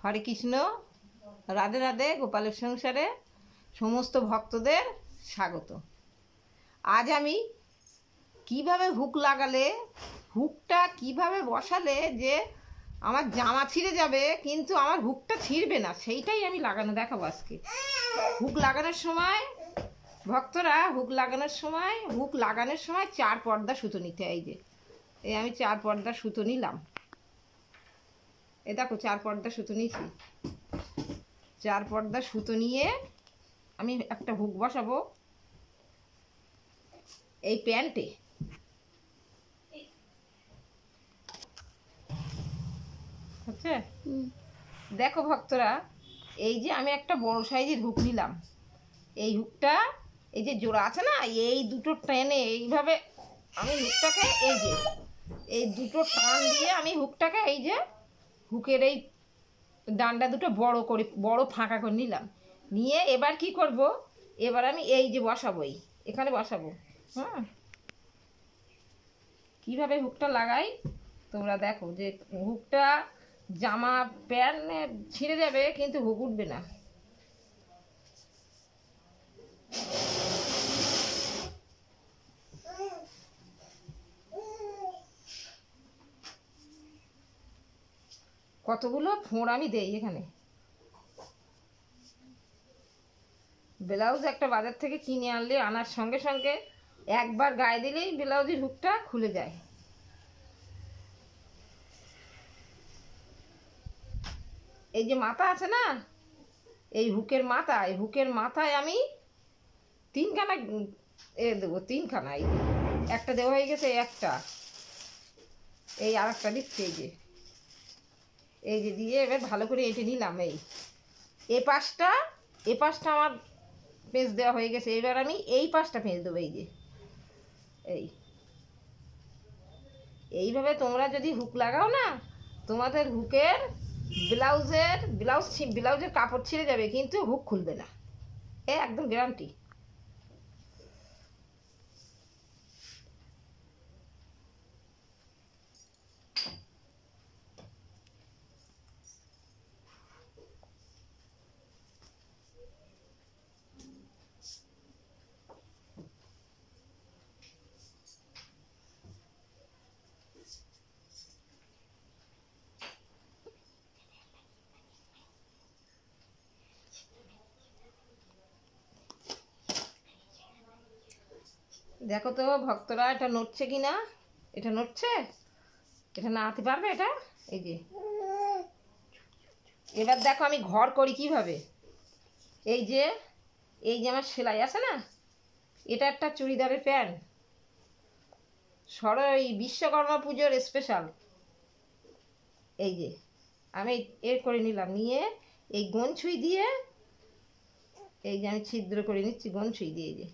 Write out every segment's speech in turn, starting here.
হরে কৃষ্ণ, রাধে রাধে। গোপালের সংসারে সমস্ত ভক্তদের স্বাগত। আজ আমি কিভাবে হুক লাগালে, হুকটা কিভাবে বসালে যে আমার জামা ছিঁড়ে যাবে কিন্তু আমার হুকটা ছিঁড়বে না, সেইটাই আমি লাগানো দেখাবো আজকে। হুক লাগানোর সময় ভক্তরা, হুক লাগানোর সময় 4 পর্দা সুতো নিতে হয়। এই আমি 4 পর্দা সুতো নিলাম। দেখো 4 পর্দা সুতো নিয়েছি। 4 পর্দা সুতো নিয়ে আমি একটা হুক বসাবো এই প্যান্টে। আচ্ছা, দেখো ভক্তরা, এই যে আমি একটা বড় সাইজের হুক নিলাম। এই হুকটা, এই যে জোড়া আছে না, এই দুটো টেনে এইভাবে আমি হুকটাকে, এই দুটো টান দিয়ে আমি হুকটাকে, এই যে হুকের এই ডান্ডা দুটো বড় ফাঁকা করে নিলাম। নিয়ে এবার কি করব, এবার আমি এই যে বসাবো, এখানে বসাবো। কিভাবে হুকটা লাগাই তোমরা দেখো। যে হুকটা জামা প্যান্ট ছিঁড়ে যাবে কিন্তু হুক উঠবে না। কতগুলো ফোঁড় আমি দেই এখানে। ব্লাউজ একটা বাজার থেকে কিনে আনলে, আনার সঙ্গে সঙ্গে একবার গায়ে দিলেই ব্লাউজের হুকটা খুলে যায়। এই যে মাথা আছে না, এই হুকের মাথায় আমি 3খানা দেবো। 3খানা, একটা দেওয়া হয়ে গেছে, একটা এই আর একটা দিচ্ছি। এই যে দিয়ে এবার ভালো করে এঁটে নিলাম। এই পাশটা আমার পেঁচ দেওয়া হয়ে গেছে। এবার আমি এই পাশটা পেঁচ দেবো। এইভাবে তোমরা যদি হুক লাগাও না, তোমাদের হুকের ব্লাউজের কাপড় ছিঁড়ে যাবে কিন্তু হুক খুলবে না, একদম গ্যারান্টি। দেখো তো ভক্তরা, এটা নড়ছে কি না? এটা নড়ছে? এটা নাড়াতে পারবে এটা? এই যে এবার দেখো আমি ঘর করি কিভাবে। এই যে আমার সেলাই আছে না, এটা একটা চুড়িদারের প্যান্ট, এই বিশ্বকর্মা পুজোর স্পেশাল। এই যে আমি করে নিলাম, নিয়ে এই গনছুই দিয়ে এই যে আমি ছিদ্র করে নিচ্ছি গনছুই দিয়ে।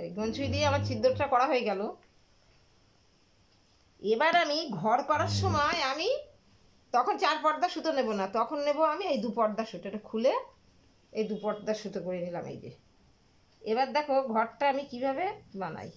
এই গনছুই দিয়ে আমার ছিদ্রটা করা হয়ে গেল। এবার আমি ঘর করার সময় আমি তখন 4 পর্দা সুতো নেব না, তখন নেব আমি এই 2 পর্দা সুতো। এটা খুলে এই 2 পর্দা সুতো করে নিলাম। এই যে এবার দেখো ঘরটা আমি কিভাবে বানাই।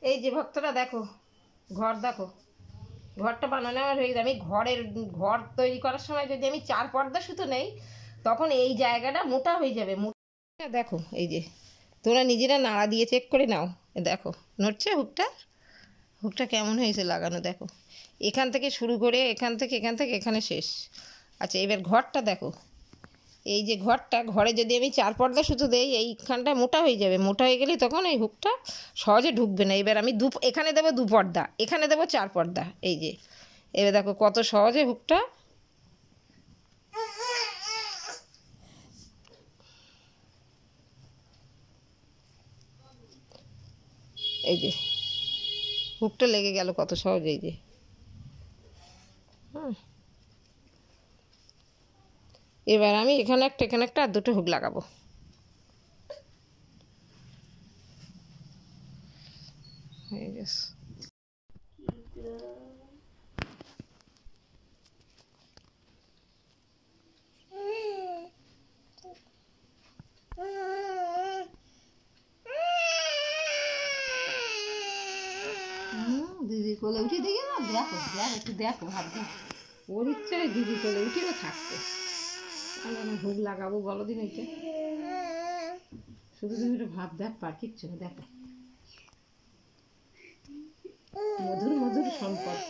এই যে ভক্তরা দেখো, ঘরটা বানানো আমার হয়ে গেছে। আমি ঘর তৈরি করার সময় যদি আমি 4 পর্দা সুতো নেই, তখন এই জায়গাটা মোটা হয়ে যাবে। দেখো এই যে তোমরা নিজেরা নাড়া দিয়ে চেক করে নাও। দেখো নড়ছে হুকটা কেমন হয়েছে লাগানো। দেখো এখান থেকে শুরু করে এখান থেকে এখানে শেষ। আচ্ছা এবার ঘরটা দেখো, এই যে ঘরটা, ঘরে যদি আমি 4 পর্দা সুতো দেই, এইখানটা মোটা হয়ে যাবে। মোটা হয়ে গেলে তখন এই হুকটা সহজে ঢুকবে না। এবার আমি এখানে দেবো 2 পর্দা, এখানে দেবো 4 পর্দা। এই যে এবার দেখো কত সহজে হুকটা এই যে হুকটা লেগে গেল কত সহজে। এই যে এবার আমি এখানে একটা আর 2টো হুক লাগাবো। হয়ে গেছে। দিদি কোলে উঠে দিয়ে না, দেখো একটু দেখো, ভাব দেখো, ওর ইচ্ছায় দিদি কোলে উঠেও থাকতে। আমি হুক লাগাবো বলো দিন এইটা, শুধু তুমি একটু ভাব দেখ, পার কিচ্ছু না, দেখো মধুর মধুর সম্পর্ক।